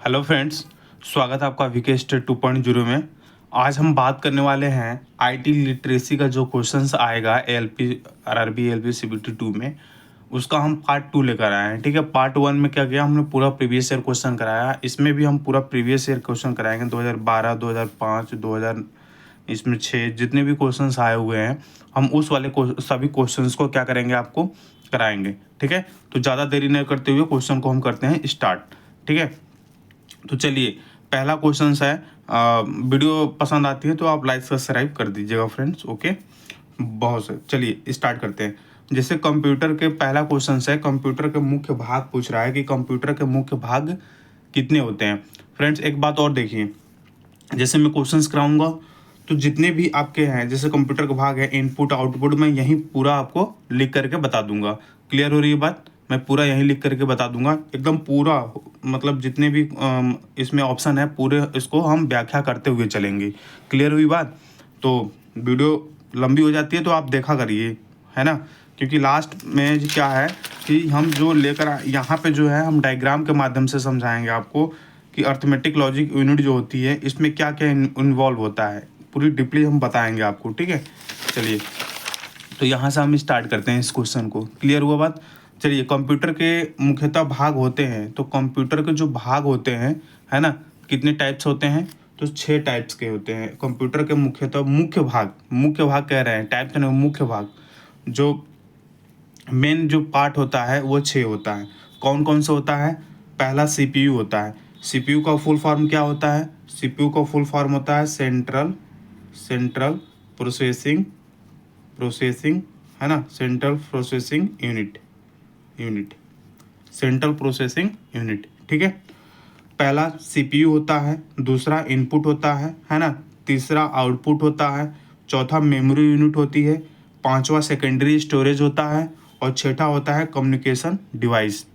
Hello friends, स्वागत है आपका विकेस्ट 2.0 में। आज हम बात करने वाले हैं आईटी लिटरेसी का जो क्वेश्चंस आएगा एएलपी आरआरबी एएलपी सीबीटी 2 में, उसका हम पार्ट 2 लेकर आए हैं। ठीक है, पार्ट 1 में क्या किया हमने, पूरा प्रीवियस ईयर क्वेश्चन कराया। इसमें भी हम पूरा प्रीवियस ईयर क्वेश्चन कराएंगे 2012, 2005, 2000, इसमें 6 जितने भी क्वेश्चंस आए हुए हैं हम उस वाले सभी क्वेश्चंस को क्या करेंगे, आपको कराएंगे। ठीक है, तो ज़्यादा देरी नहीं करते हुए क्वेश्चन को हम करते हैं स्टार्ट। ठीक है, तो चलिए पहला क्वेश्चन है, वीडियो पसंद आती है तो आप लाइक सब्सक्राइब कर दीजिएगा फ्रेंड्स। ओके, बहुत से, चलिए स्टार्ट करते हैं। जैसे कंप्यूटर के पहला क्वेश्चन है, कंप्यूटर के मुख्य भाग पूछ रहा है कि कंप्यूटर के मुख्य भाग कितने होते हैं। फ्रेंड्स एक बात और देखिए, जैसे मैं क्वेश्चंस कराऊंगा तो जितने भी आपके हैं, जैसे कंप्यूटर का भाग है इनपुट आउटपुट, मैं यहीं पूरा आपको लिख करके बता दूंगा। क्लियर हो रही है बात, मैं पूरा यहीं लिख करके बता दूंगा एकदम पूरा, मतलब जितने भी इसमें ऑप्शन है पूरे इसको हम व्याख्या करते हुए चलेंगे। क्लियर हुई बात, तो वीडियो लंबी हो जाती है तो आप देखा करिए, है ना, क्योंकि लास्ट में क्या है कि हम जो लेकर यहाँ पे जो है हम डायग्राम के माध्यम से समझाएंगे आपको कि अर्थमेटिक लॉजिक यूनिट जो होती है इसमें क्या क्या इन्वॉल्व होता है, पूरी डीपली हम बताएंगे आपको। ठीक है, चलिए तो यहाँ से हम स्टार्ट करते हैं इस क्वेश्चन को। क्लियर हुआ बात, चलिए कंप्यूटर के मुख्यतः भाग होते हैं, तो कंप्यूटर के जो भाग होते हैं, है ना, कितने टाइप्स होते हैं, तो 6 टाइप्स के होते हैं कंप्यूटर के मुख्यतः। मुख्य भाग कह रहे हैं, टाइप तो नहीं, मुख्य भाग जो मेन जो पार्ट होता है वो 6 होता है। कौन कौन सा होता है, पहला सीपीयू होता है। सीपीयू का फुल फॉर्म क्या होता है, सीपीयू का फुल फॉर्म होता है सेंट्रल प्रोसेसिंग, है ना, सेंट्रल प्रोसेसिंग यूनिट। ठीक है, पहला सीपीयू होता है, दूसरा इनपुट होता है ना, तीसरा आउटपुट होता है, चौथा मेमोरी यूनिट होती है, पांचवा सेकेंडरी स्टोरेज होता है और छठा होता है कम्युनिकेशन डिवाइस।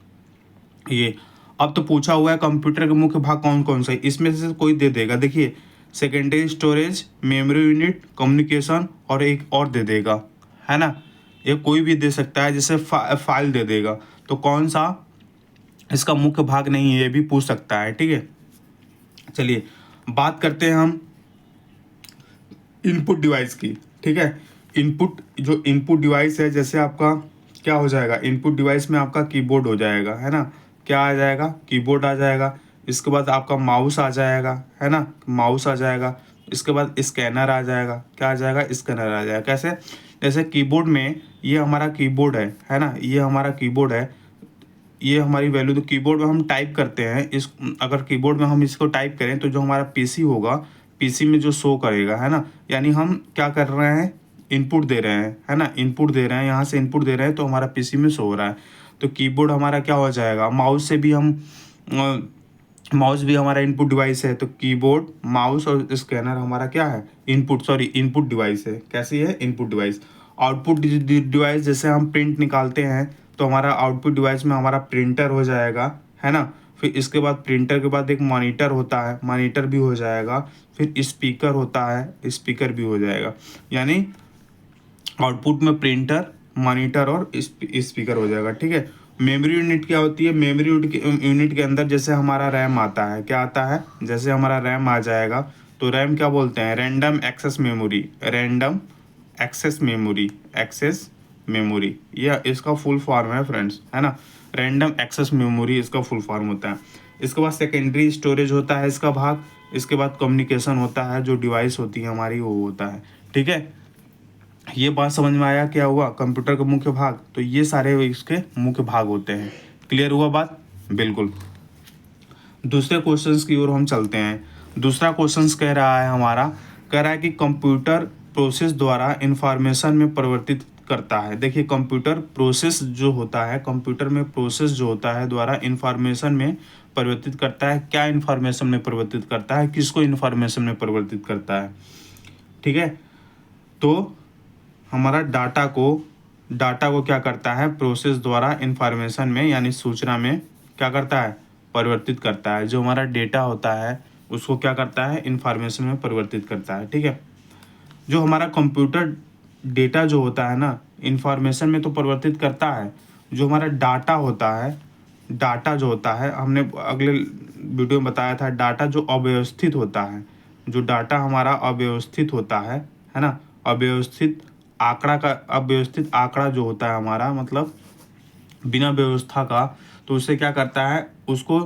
ये अब तो पूछा हुआ है कंप्यूटर के मुख्य भाग कौन कौन से, इसमें से कोई दे देगा। देखिए secondary storage, memory unit, communication और एक और दे देगा, है ना, ये कोई भी दे सकता है, जैसे फाइल दे देगा। तो कौन सा इसका मुख्य भाग नहीं है ये भी पूछ सकता है। ठीक है, चलिए बात करते हैं हम इनपुट डिवाइस की। ठीक है, इनपुट डिवाइस है, जैसे आपका क्या हो जाएगा, इनपुट डिवाइस में आपका कीबोर्ड हो जाएगा, है ना, क्या आ जाएगा, कीबोर्ड आ जाएगा। इसके बाद आपका माउस आ जाएगा, है ना, माउस आ जाएगा। इसके बाद स्कैनर आ जाएगा, क्या आ जाएगा, स्कैनर आ जाएगा। कैसे, जैसे कीबोर्ड में ये हमारा कीबोर्ड है ना, ये हमारा कीबोर्ड है, ये हमारी वैल्यू, तो कीबोर्ड में हम टाइप करते हैं इस, अगर कीबोर्ड में हम इसको टाइप करें तो जो हमारा पीसी होगा, पीसी में जो शो करेगा, है ना, यानी हम क्या कर रहे हैं, इनपुट दे रहे हैं, है ना, इनपुट दे रहे हैं, यहाँ से इनपुट दे रहे हैं तो हमारा पीसी में शो हो रहा है। तो कीबोर्ड हमारा क्या हो जाएगा, माउस से भी हम माउस भी हमारा इनपुट डिवाइस है, तो कीबोर्ड, माउस और स्कैनर हमारा क्या है, इनपुट डिवाइस है। कैसी है, इनपुट डिवाइस। आउटपुट डिवाइस, जैसे हम प्रिंट निकालते हैं तो हमारा आउटपुट डिवाइस में हमारा प्रिंटर हो जाएगा, है ना, फिर इसके बाद प्रिंटर के बाद एक मॉनिटर होता है, मॉनिटर भी हो जाएगा, फिर स्पीकर होता है, स्पीकर भी हो जाएगा। यानी आउटपुट में प्रिंटर, मॉनिटर और स्पीकर हो जाएगा। ठीक है, मेमोरी यूनिट क्या होती है, मेमोरी यूनिट के अंदर जैसे हमारा रैम आता है, क्या आता है, जैसे हमारा रैम आ जाएगा तो रैम क्या बोलते हैं, रैंडम एक्सेस मेमोरी, यह इसका फुल फॉर्म है फ्रेंड्स, है ना, रैंडम एक्सेस मेमोरी इसका फुल फॉर्म होता है। इसके बाद सेकेंडरी स्टोरेज होता है इसका भाग। इसके बाद कम्युनिकेशन होता है, जो डिवाइस होती है हमारी वो होता है। ठीक है, ये बात समझ में आया क्या हुआ, कंप्यूटर के मुख्य भाग, तो ये सारे इसके मुख्य भाग होते हैं। क्लियर हुआ बात, बिल्कुल। दूसरे क्वेश्चंस की ओर हम चलते हैं। दूसरा क्वेश्चंस कह रहा है हमारा, कह रहा है कि कंप्यूटर प्रोसेस द्वारा इंफॉर्मेशन में परिवर्तित करता है। देखिए कंप्यूटर प्रोसेस जो होता है, कंप्यूटर में प्रोसेस जो होता है द्वारा इंफॉर्मेशन में परिवर्तित करता है। क्या इंफॉर्मेशन में परिवर्तित करता है, किसको इंफॉर्मेशन में परिवर्तित करता है। ठीक है, तो हमारा डाटा को क्या करता है, प्रोसेस द्वारा इंफॉर्मेशन में यानी सूचना में क्या करता है, परिवर्तित करता है। जो हमारा डेटा होता है उसको क्या करता है, इंफॉर्मेशन में परिवर्तित करता है। ठीक है, जो हमारा कंप्यूटर डेटा जो होता है ना, इंफॉर्मेशन में तो परिवर्तित करता है। जो हमारा डाटा होता है, डाटा जो होता है, हमने अगले वीडियो में बताया था, डाटा जो अव्यवस्थित होता है, जो डाटा हमारा अव्यवस्थित होता है ना, अव्यवस्थित आंकड़ा जो होता है हमारा, मतलब बिना व्यवस्था का, तो उससे क्या करता है, उसको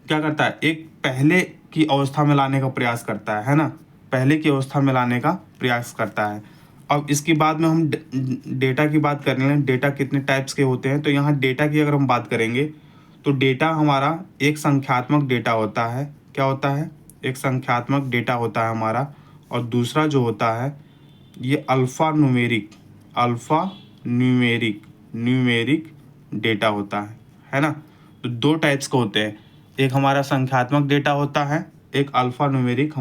क्या करता है, एक पहले की अवस्था में लाने का प्रयास करता है ना, पहले की अवस्था में लाने का प्रयास करता है। अब इसके बाद में हम डेटा की बात कर रहे हैं, डेटा कितने टाइप्स के होते हैं। तो यहाँ डेटा की अगर हम बात करेंगे तो डेटा हमारा एक संख्यात्मक डेटा होता है। क्या होता है? एक संख्यात्मक डेटा होता है हमारा। और दूसरा जो होता है ये अल्फ़ा न्यूमेरिक डेटा होता है ना। तो दो टाइप्स के होते हैं, एक हमारा संख्यात्मक डेटा होता है, एक अल्फ़ा न्यूमेरिक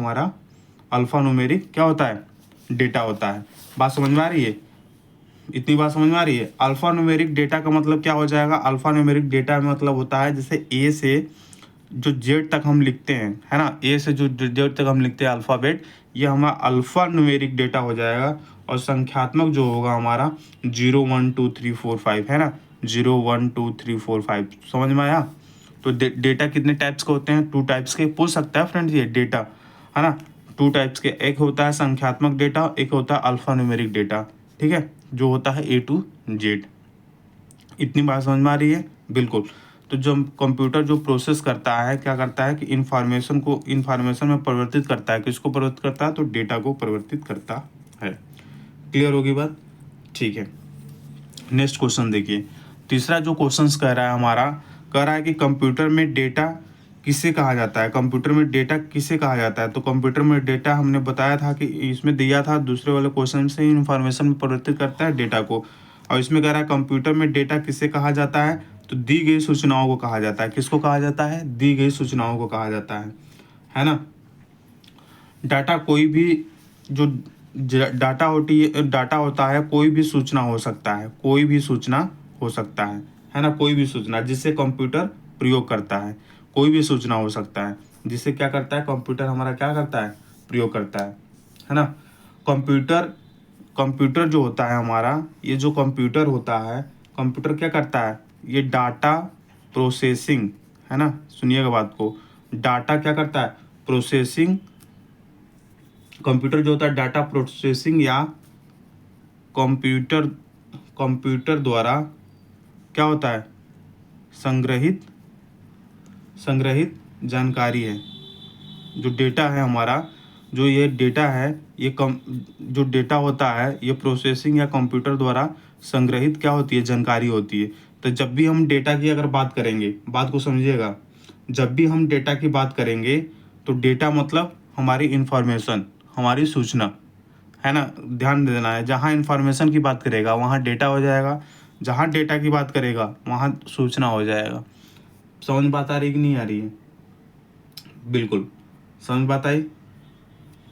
क्या होता है, डेटा होता है। बात समझ में आ रही है? इतनी बात समझ में आ रही है? अल्फ़ा न्यूमेरिक डेटा का मतलब क्या हो जाएगा? अल्फ़ा न्यूमेरिक डेटा में मतलब होता है जैसे ए से जो जेड तक हम लिखते हैं, है ना, ए से जो जेड तक हम लिखते हैं अल्फ़ाबेट, ये हमारा अल्फ़ा न्यूमेरिक डेटा हो जाएगा। और संख्यात्मक जो होगा हमारा 0 1 2 3 4 5, है ना, 0 1 2 3 4 5। समझ में आया? तो डेटा कितने टाइप्स के होते हैं? 2 टाइप्स के पूछ सकता है फ्रेंड्स ये डेटा, है ना। 2 टाइप्स के, एक होता है संख्यात्मक डेटा, एक होता है अल्फ़ा न्यूमेरिक डेटा, ठीक है, जो होता है A to Z। इतनी बात समझ में आ रही है? बिल्कुल। तो जो कंप्यूटर जो प्रोसेस करता है, क्या करता है कि इन्फॉर्मेशन में परिवर्तित करता है। किसको परिवर्तित करता है? तो डेटा को परिवर्तित करता है। क्लियर होगी बात? ठीक है। नेक्स्ट क्वेश्चन देखिए, तीसरा जो क्वेश्चन कह रहा है हमारा, कह रहा है कि कंप्यूटर में डेटा किसे कहा जाता है। कंप्यूटर में डेटा किसे कहा जाता है? तो कंप्यूटर में डेटा हमने बताया था कि इसमें दिया था दूसरे वाले क्वेश्चन से, इन्फॉर्मेशन में परिवर्तित करता है डेटा को। और इसमें कह रहा है कंप्यूटर में डेटा किसे कहा जाता है? तो दी गई सूचनाओं को कहा जाता है। किसको कहा जाता है? दी गई सूचनाओं को कहा जाता है ना। डाटा कोई भी जो डाटा होता है, कोई भी सूचना हो सकता है, कोई भी सूचना हो सकता है ना, कोई भी सूचना जिससे कंप्यूटर प्रयोग करता है, कोई भी सूचना हो सकता है जिससे क्या करता है, कंप्यूटर हमारा क्या करता है, प्रयोग करता है ना। कंप्यूटर जो होता है हमारा, ये जो कंप्यूटर होता है, कंप्यूटर क्या करता है, ये डाटा प्रोसेसिंग, है ना, सुनिएगा बात को, डाटा क्या करता है, प्रोसेसिंग। कंप्यूटर जो होता है डाटा प्रोसेसिंग या कंप्यूटर द्वारा क्या होता है, संग्रहित जानकारी है। जो डेटा है हमारा, जो ये डेटा है, ये जो डेटा होता है, ये प्रोसेसिंग या कंप्यूटर द्वारा संग्रहित क्या होती है, जानकारी होती है। तो जब भी हम डेटा की अगर बात करेंगे, बात को समझिएगा, जब भी हम डेटा की बात करेंगे तो डेटा मतलब हमारी इंफॉर्मेशन, हमारी सूचना, है ना, ध्यान देना है। जहाँ इंफॉर्मेशन की बात करेगा वहाँ डेटा हो जाएगा, जहाँ डेटा की बात करेगा वहाँ सूचना हो जाएगा। समझ बात आ रही कि नहीं आ रही है? बिल्कुल समझ बात आई।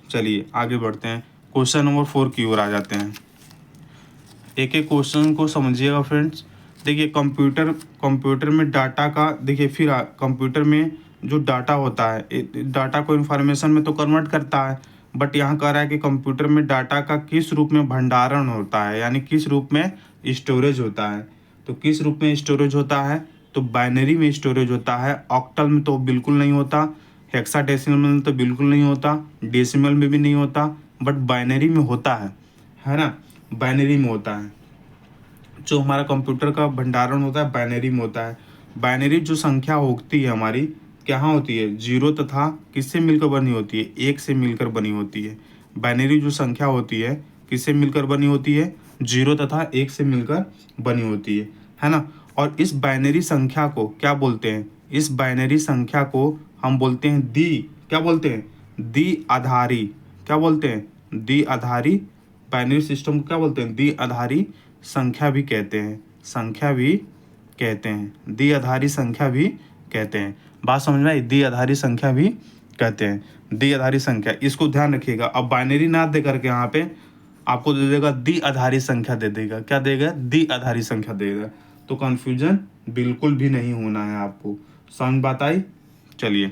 चलिए आगे बढ़ते हैं, क्वेश्चन नंबर 4 की ओर आ जाते हैं। एक एक क्वेश्चन को समझिएगा फ्रेंड्स। देखिए कंप्यूटर में डाटा का, देखिए फिर कंप्यूटर में जो डाटा होता है, डाटा को इन्फॉर्मेशन में तो कन्वर्ट करता है, बट यहाँ कह रहा है कि कंप्यूटर में डाटा का किस रूप में भंडारण होता है, यानी किस रूप में स्टोरेज होता है। तो किस रूप में स्टोरेज होता है? तो बाइनरी में स्टोरेज होता है, ऑक्टल में तो बिल्कुल नहीं होता, हेक्साडेसिमल में तो बिल्कुल नहीं होता, डेसिमल में भी नहीं होता, बट बाइनरी में होता है ना, बाइनरी में होता है। जो हमारा कंप्यूटर का भंडारण होता है बाइनरी में होता है। बाइनरी जो संख्या होती है हमारी, क्या होती है, जीरो तथा किससे मिलकर बनी होती है, एक से मिलकर बनी होती है। बाइनरी जो संख्या होती है किससे मिलकर बनी होती है, जीरो तथा एक से मिलकर बनी होती है ना। और इस बाइनरी संख्या को क्या बोलते हैं, इस बाइनरी संख्या को हम बोलते हैं क्या बोलते हैं, द्विआधारी। क्या बोलते हैं? द्विआधारी। बाइनरी सिस्टम को क्या बोलते हैं? द्विआधारी संख्या भी कहते हैं, द्विआधारी संख्या भी कहते हैं। बात समझ में आई? द्विआधारी संख्या भी कहते हैं, द्विआधारी संख्या, इसको ध्यान रखिएगा। अब बाइनरी ना दे करके यहाँ पे आपको दे देगा द्विआधारी संख्या, दे देगा, क्या देगा, द्विआधारी संख्या देगा। तो कंफ्यूजन बिल्कुल भी नहीं होना है आपको। समझ बात आई? चलिए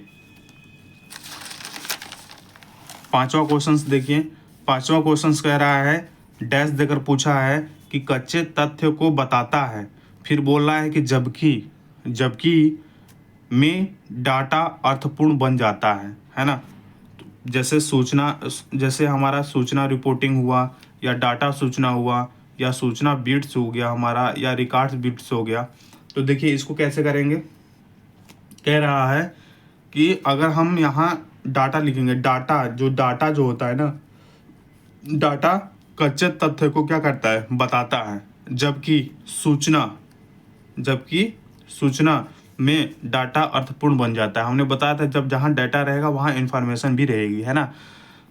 पांचवा क्वेश्चन देखिए। पांचवा क्वेश्चन कह रहा है, डैश देकर पूछा है कि कच्चे तथ्य को बताता है, फिर बोल रहा है कि जबकि में डाटा अर्थपूर्ण बन जाता है ना। जैसे हमारा सूचना रिपोर्टिंग हुआ, या डाटा सूचना हुआ, या सूचना बिट्स हो गया हमारा, या रिकॉर्ड्स बिट्स हो गया। तो देखिए इसको कैसे करेंगे, कह रहा है कि अगर हम यहाँ डाटा लिखेंगे, डाटा जो होता है ना, डाटा कच्चे तथ्य को क्या करता है, बताता है, जबकि सूचना में डाटा अर्थपूर्ण बन जाता है। हमने बताया था जब जहाँ डाटा रहेगा वहाँ इंफॉर्मेशन भी रहेगी, है ना।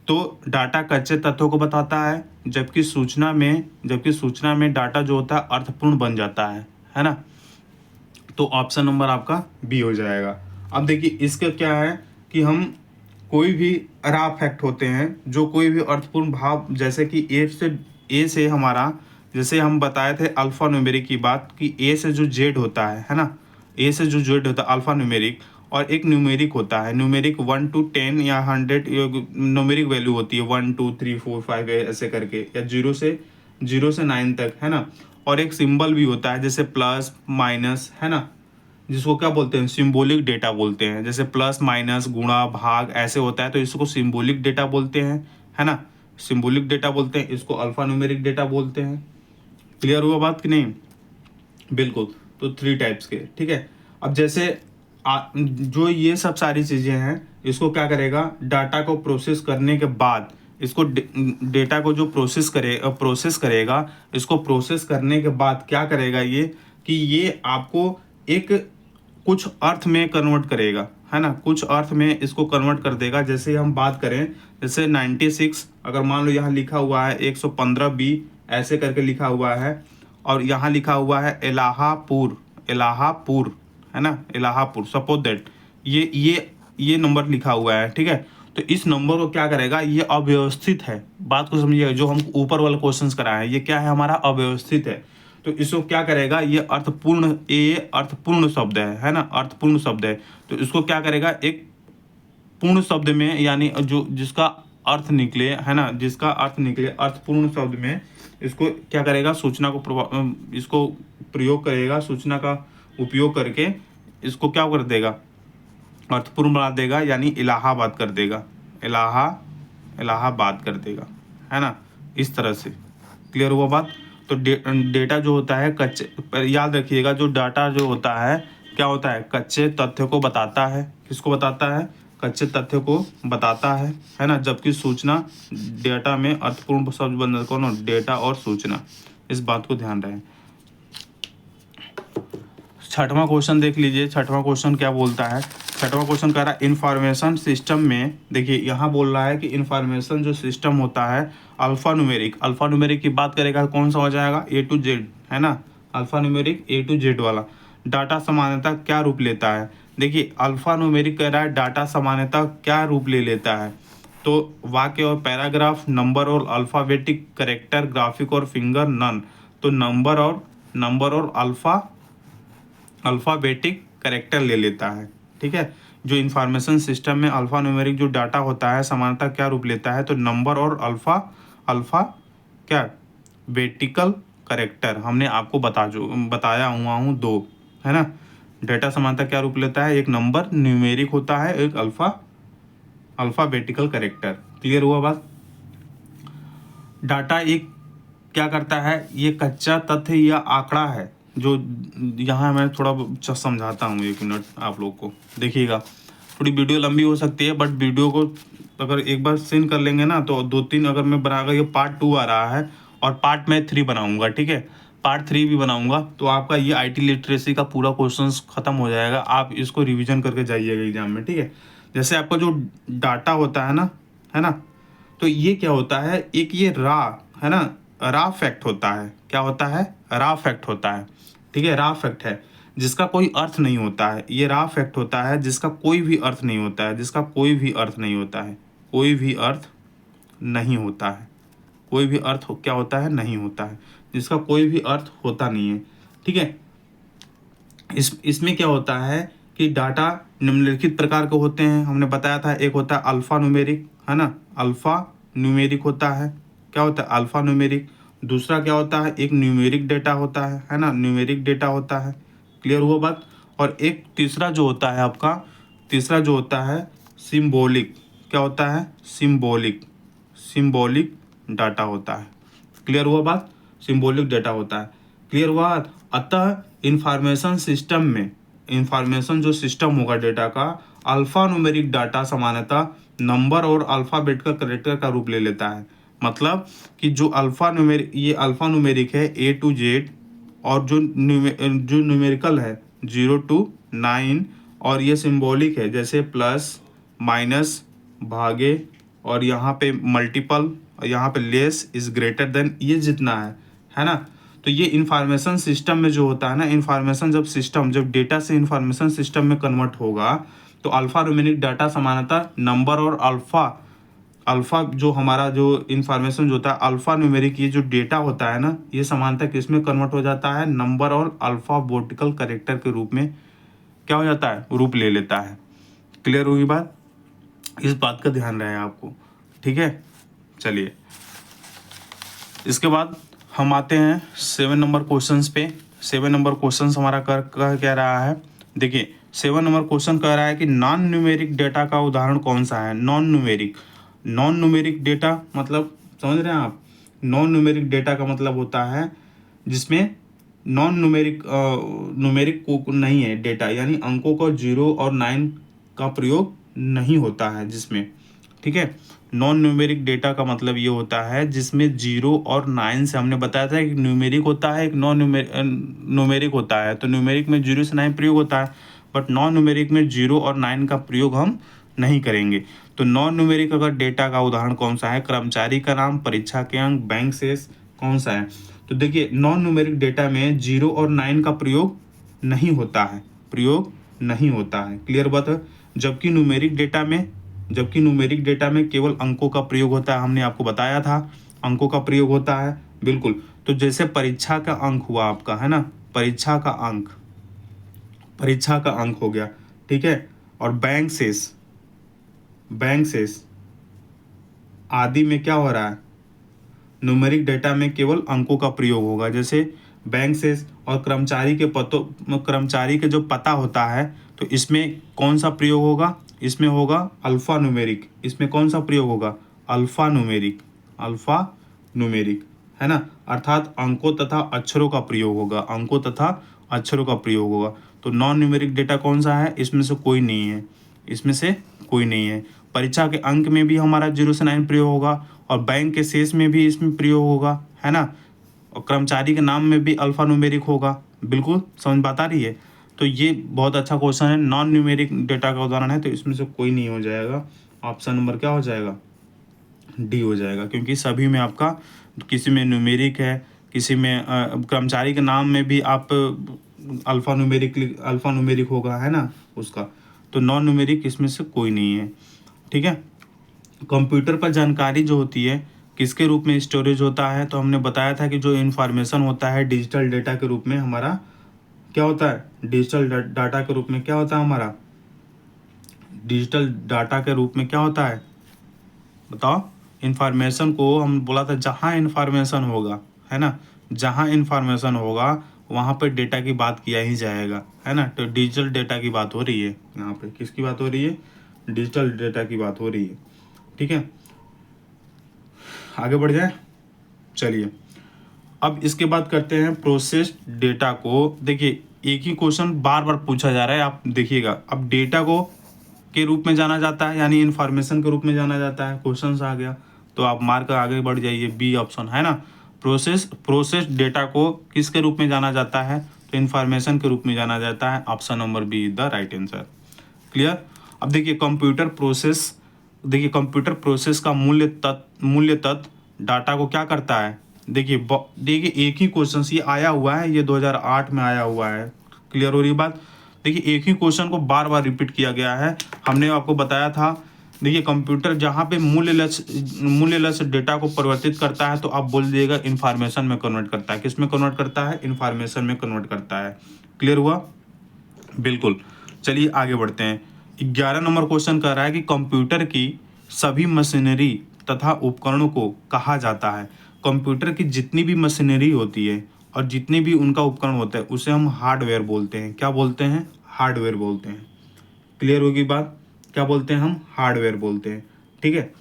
तो डाटा कच्चे तत्वों को बताता है, जबकि सूचना में डाटा जो होता है अर्थपूर्ण बन जाता है ना। तो ऑप्शन नंबर आपका बी हो जाएगा। अब देखिए इसका क्या है कि हम कोई भी रा फैक्ट होते हैं, जो कोई भी अर्थपूर्ण भाव, जैसे कि ए से हमारा, जैसे हम बताए थे अल्फा न्यूमेरिक की बात, कि ए से जो जेड होता है ना, ए से जो जेड होता है अल्फा न्यूमेरिक, और एक न्यूमेरिक होता है, न्यूमेरिक 1 to 10 या 100 न्यूमेरिक वैल्यू होती है, 1 2 3 4 5 ऐसे करके, या 0 से 9 तक, है ना। और एक सिंबल भी होता है, जैसे प्लस माइनस, है ना, जिसको क्या बोलते हैं, सिंबॉलिक डेटा बोलते हैं। जैसे प्लस माइनस गुणा भाग ऐसे होता है, तो इसको सिंबॉलिक डेटा बोलते हैं, है ना, सिंबॉलिक डेटा बोलते हैं, इसको अल्फा न्यूमेरिक डेटा बोलते हैं। क्लियर हुआ बात कि नहीं? बिल्कुल। तो 3 टाइप्स के, ठीक है। अब जैसे जो ये सब सारी चीज़ें हैं, इसको क्या करेगा, डाटा को प्रोसेस करने के बाद, इसको डेटा को जो प्रोसेस करेगा, इसको प्रोसेस करने के बाद क्या करेगा ये, कि ये आपको एक कुछ अर्थ में कन्वर्ट करेगा, है ना, कुछ अर्थ में इसको कन्वर्ट कर देगा। जैसे हम बात करें, जैसे 96, अगर मान लो यहाँ लिखा हुआ है 115B ऐसे करके लिखा हुआ है, और यहाँ लिखा हुआ है इलाहापुर, है ना, इलाहापुर, सपोज दैट ये नंबर लिखा हुआ है, ठीक है। तो इस नंबर को क्या करेगा, ये अव्यवस्थित है, बात को समझिए, जो हम ऊपर वाला क्वेश्चंस कराए हैं, ये क्या है, हमारा अव्यवस्थित है। तो इसको क्या करेगा, ये अर्थपूर्ण शब्द है ना, अर्थपूर्ण शब्द है। तो इसको क्या करेगा, एक पूर्ण शब्द में, यानी जो जिसका अर्थ निकले, है ना, जिसका अर्थ निकले अर्थपूर्ण शब्द में, इसको क्या करेगा, इसको प्रयोग करेगा, सूचना का उपयोग करके इसको क्या कर देगा, अर्थपूर्ण बना देगा, यानी इलाहाबाद कर देगा, इलाहाबाद कर देगा, है ना, इस तरह से। क्लियर हुआ बात? तो डेटा जो होता है याद रखिएगा, जो डाटा जो होता है क्या होता है, कच्चे तथ्य को बताता है। किसको बताता है? कच्चे तथ्य को बताता है ना। जबकि सूचना डेटा में अर्थपूर्ण शब्द बन जाता है, डेटा और सूचना, इस बात को ध्यान रहे। छठवां क्वेश्चन देख लीजिए, छठवां क्वेश्चन क्या बोलता है। छठवां क्वेश्चन कह रहा है इंफॉर्मेशन सिस्टम में, देखिए यहाँ बोल रहा है कि इंफॉर्मेशन जो सिस्टम होता है अल्फा न्यूमेरिक की बात करेगा, कौन सा हो जाएगा, A to Z, है ना, alpha numeric A to Z वाला। डाटा सामान्यतः क्या रूप लेता है? देखिए अल्फा न्यूमेरिक कह रहा है डाटा सामान्यतः क्या रूप ले लेता है, तो वाक्य और पैराग्राफ, नंबर और अल्फ़ाबेटिक करेक्टर, ग्राफिक और फिंगर, नन। तो नंबर और अल्फ़ाबेटिक करेक्टर ले लेता है, ठीक है। जो इंफॉर्मेशन सिस्टम में अल्फ़ा न्यूमेरिक जो डाटा होता है सामान्यतः क्या रूप लेता है, तो नंबर और अल्फ़ा क्या बेटिकल करेक्टर, हमने आपको बताया हुआ हूँ 2, है ना। डाटा सामान्यतः क्या रूप लेता है, एक नंबर न्यूमेरिक होता है, एक अल्फ़ाबेटिकल करेक्टर। क्लियर हुआ बात? डाटा एक क्या करता है, ये कच्चा तथ्य या आंकड़ा है, जो यहाँ मैं थोड़ा समझाता हूँ, 1 मिनट आप लोग को देखिएगा। थोड़ी वीडियो लंबी हो सकती है, बट वीडियो को अगर एक बार सीन कर लेंगे ना, तो 2-3 अगर मैं बनाकर, ये पार्ट 2 आ रहा है और पार्ट मैं 3 बनाऊंगा, ठीक है, पार्ट 3 भी बनाऊंगा, तो आपका ये IT लिटरेसी का पूरा क्वेश्चन खत्म हो जाएगा। आप इसको रिविजन करके जाइएगा एग्जाम में, ठीक है। जैसे आपका जो डाटा होता है ना, तो ये क्या होता है, एक ये है ना, रा फैक्ट होता है। क्या होता है? रा फैक्ट होता है, ठीक है, रा फैक्ट है, जिसका कोई अर्थ नहीं होता है। ये रा फैक्ट होता है जिसका कोई भी अर्थ नहीं होता है, कोई भी अर्थ नहीं होता है, क्या होता है, नहीं होता है, जिसका कोई भी अर्थ होता नहीं है, ठीक है। इसमें क्या होता है कि डाटा निम्नलिखित प्रकार के होते हैं, हमने बताया था। एक होता है अल्फा न्यूमेरिक, है ना, अल्फा न्यूमेरिक होता है। क्या होता है? Alpha numeric. दूसरा क्या होता है, एक न्यूमेरिक डेटा होता है ना, न्यूमेरिक डेटा होता है। क्लियर हुआ बात? और एक तीसरा जो होता है आपका, तीसरा जो होता है सिम्बॉलिक, क्या होता है, सिम्बॉलिक डाटा होता है। क्लियर हुआ बात, सिम्बॉलिक डाटा होता है, क्लियर हुआ। अतः इंफॉर्मेशन सिस्टम में, इंफॉर्मेशन जो सिस्टम होगा डेटा का, अल्फा न्यूमेरिक डाटा सामान्यतः नंबर और अल्फ़ाबेट का कैरेक्टर का रूप ले लेता है। मतलब कि जो अल्फ़ा न्यूमेरिक, ये अल्फ़ा न्यूमेरिक है A to Z, और जो न्यूमेरिकल है 0 to 9, और ये सिंबॉलिक है जैसे प्लस, माइनस, भागे, और यहाँ पे मल्टीपल, और यहाँ पे लेस, इज ग्रेटर देन, ये जितना है ना। तो ये इंफॉर्मेशन सिस्टम में जो होता है ना, इंफॉर्मेशन जब डेटा से इंफॉर्मेशन सिस्टम में कन्वर्ट होगा तो अल्फ़ा न्यूमेरिक डाटा सामान्यतः नंबर और अल्फ़ा जो हमारा जो इंफॉर्मेशन जो होता है अल्फ़ा न्यूमेरिक, ये जो डेटा होता है ना, ये सामान्यतः किस में कन्वर्ट हो जाता है, नंबर और अल्फ़ाबेटिकल कैरेक्टर के रूप में क्या हो जाता है, रूप ले लेता है। क्लियर हुई बात, इस बात का ध्यान रहे आपको, ठीक है। चलिए इसके बाद हम आते हैं 7 नंबर क्वेश्चंस पे। 7 नंबर क्वेश्चन हमारा कह रहा है, देखिए 7 नंबर क्वेश्चन कह रहा है कि नॉन न्यूमेरिक डेटा का उदाहरण कौन सा है। नॉन न्यूमेरिक डेटा मतलब समझ रहे हैं आप, नॉन न्यूमेरिक डेटा का मतलब होता है जिसमें नॉन न्यूमेरिक को नहीं है डेटा, यानी अंकों का 0 और 9 का प्रयोग नहीं होता है जिसमें, ठीक है। नॉन न्यूमेरिक डेटा का मतलब ये होता है जिसमें 0 और 9 से, हमने बताया था एक न्यूमेरिक होता है, एक नॉन न्यूमेरिक होता है। तो न्यूमेरिक में 0 से 9 प्रयोग होता है, बट नॉन न्यूमेरिक में 0 और 9 का प्रयोग हम नहीं करेंगे। तो नॉन न्यूमेरिक अगर डेटा का उदाहरण कौन सा है, कर्मचारी का नाम, परीक्षा के अंक, बैंक शेष, कौन सा है। तो देखिए नॉन न्यूमेरिक डेटा में 0 और 9 का प्रयोग नहीं होता है, क्लियर बात है। जबकि न्यूमेरिक डेटा में केवल अंकों का प्रयोग होता है, हमने आपको बताया था अंकों का प्रयोग होता है, बिल्कुल। तो जैसे परीक्षा का अंक हुआ आपका, है ना, परीक्षा का अंक हो गया, ठीक है। और बैंक शेष आदि में क्या हो रहा है, न्यूमेरिक डेटा में केवल अंकों का प्रयोग होगा। जैसे बैंक शेष और कर्मचारी के जो पता होता है, तो इसमें कौन सा प्रयोग होगा, इसमें होगा अल्फ़ा न्यूमेरिक। इसमें कौन सा प्रयोग होगा, अल्फ़ा न्यूमेरिक, है ना, अर्थात अंकों तथा अक्षरों का प्रयोग होगा। तो नॉन न्यूमेरिक डेटा कौन सा है, इसमें से कोई नहीं है। परीक्षा के अंक में भी हमारा 0 से 9 प्रयोग होगा, और बैंक के शेष में भी इसमें प्रयोग होगा, है ना, और कर्मचारी के नाम में भी अल्फ़ा न्यूमेरिक होगा। बिल्कुल समझ बात आ रही है। तो ये बहुत अच्छा क्वेश्चन है, नॉन न्यूमेरिक डेटा का उदाहरण है, तो इसमें से कोई नहीं हो जाएगा। ऑप्शन नंबर क्या हो जाएगा, डी हो जाएगा, क्योंकि सभी में आपका, किसी में न्यूमेरिक है, किसी में कर्मचारी के नाम में भी आप अल्फ़ा न्यूमेरिक होगा, है ना उसका। तो नॉन न्यूमेरिक इसमें से कोई नहीं है, ठीक है। कंप्यूटर पर जानकारी जो होती है किसके रूप में स्टोरेज होता है, तो हमने बताया था कि जो इन्फॉर्मेशन होता है डिजिटल डेटा के रूप में हमारा क्या होता है, डिजिटल डाटा के रूप में क्या होता है हमारा, डिजिटल डाटा के रूप में क्या होता है, बताओ। इन्फॉर्मेशन को हम बोला था जहाँ इन्फॉर्मेशन होगा, है ना, जहाँ इन्फॉर्मेशन होगा वहाँ पे डेटा की बात किया ही जाएगा, है ना। तो डिजिटल डेटा की बात हो रही है यहाँ पे, किसकी बात हो रही है, डिजिटल डेटा की बात हो रही है, ठीक है। आगे बढ़ जाए, चलिए अब इसके बाद करते हैं प्रोसेस्ड डेटा को। देखिए एक ही क्वेश्चन बार बार पूछा जा रहा है, आप देखिएगा। अब डेटा को के रूप में जाना जाता है, यानी इन्फॉर्मेशन के रूप में जाना जाता है, क्वेश्चन आ गया तो आप मार्क आगे बढ़ जाइए, बी ऑप्शन, है ना। प्रोसेस डेटा को किसके रूप में जाना जाता है, तो इन्फॉर्मेशन के रूप में जाना जाता है। Option number B is the right answer, clear. अब देखिए कंप्यूटर प्रोसेस का मूल्य तत्व डाटा को क्या करता है। देखिए एक ही क्वेश्चन ये आया हुआ है, ये 2008 में आया हुआ है, क्लियर हो रही बात। देखिए एक ही क्वेश्चन को बार बार रिपीट किया गया है, हमने आपको बताया था। देखिए कंप्यूटर जहाँ पे मूल्य लक्ष्य डेटा को परिवर्तित करता है, तो आप बोल दीजिएगा इन्फॉर्मेशन में कन्वर्ट करता है। किस में कन्वर्ट करता है, इन्फॉर्मेशन में कन्वर्ट करता है, क्लियर हुआ, बिल्कुल। चलिए आगे बढ़ते हैं। 11 नंबर क्वेश्चन कह रहा है कि कंप्यूटर की सभी मशीनरी तथा उपकरणों को कहा जाता है। कंप्यूटर की जितनी भी मशीनरी होती है और जितने भी उनका उपकरण होता है उसे हम हार्डवेयर बोलते हैं। क्या बोलते हैं, हार्डवेयर बोलते हैं। क्लियर होगी बात? क्या बोलते हैं हम? हार्डवेयर बोलते हैं। ठीक है,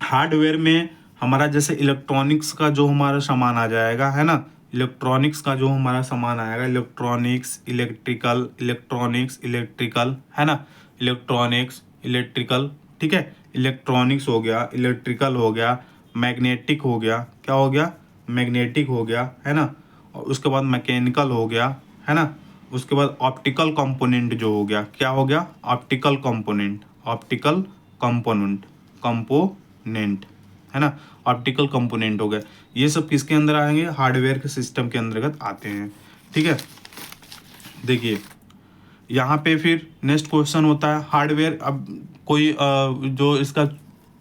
हार्डवेयर में हमारा जैसे इलेक्ट्रॉनिक्स का जो हमारा सामान आ जाएगा, है ना, इलेक्ट्रॉनिक्स का जो हमारा सामान आएगा, इलेक्ट्रॉनिक्स, इलेक्ट्रिकल, है ना, इलेक्ट्रॉनिक्स इलेक्ट्रिकल। ठीक है, इलेक्ट्रॉनिक्स हो गया, इलेक्ट्रिकल हो गया, मैग्नेटिक हो गया, क्या हो गया? मैग्नेटिक हो गया, है ना, और उसके बाद मैकेनिकल हो गया, है ना, उसके बाद ऑप्टिकल कंपोनेंट जो हो गया, क्या हो गया? Optical component, optical component, component, है ना, ऑप्टिकल कंपोनेंट हो गया। ये सब किसके अंदर आएंगे? हार्डवेयर के सिस्टम के अंतर्गत आते हैं। ठीक है, देखिए यहाँ पे फिर नेक्स्ट क्वेश्चन होता है हार्डवेयर। अब कोई जो इसका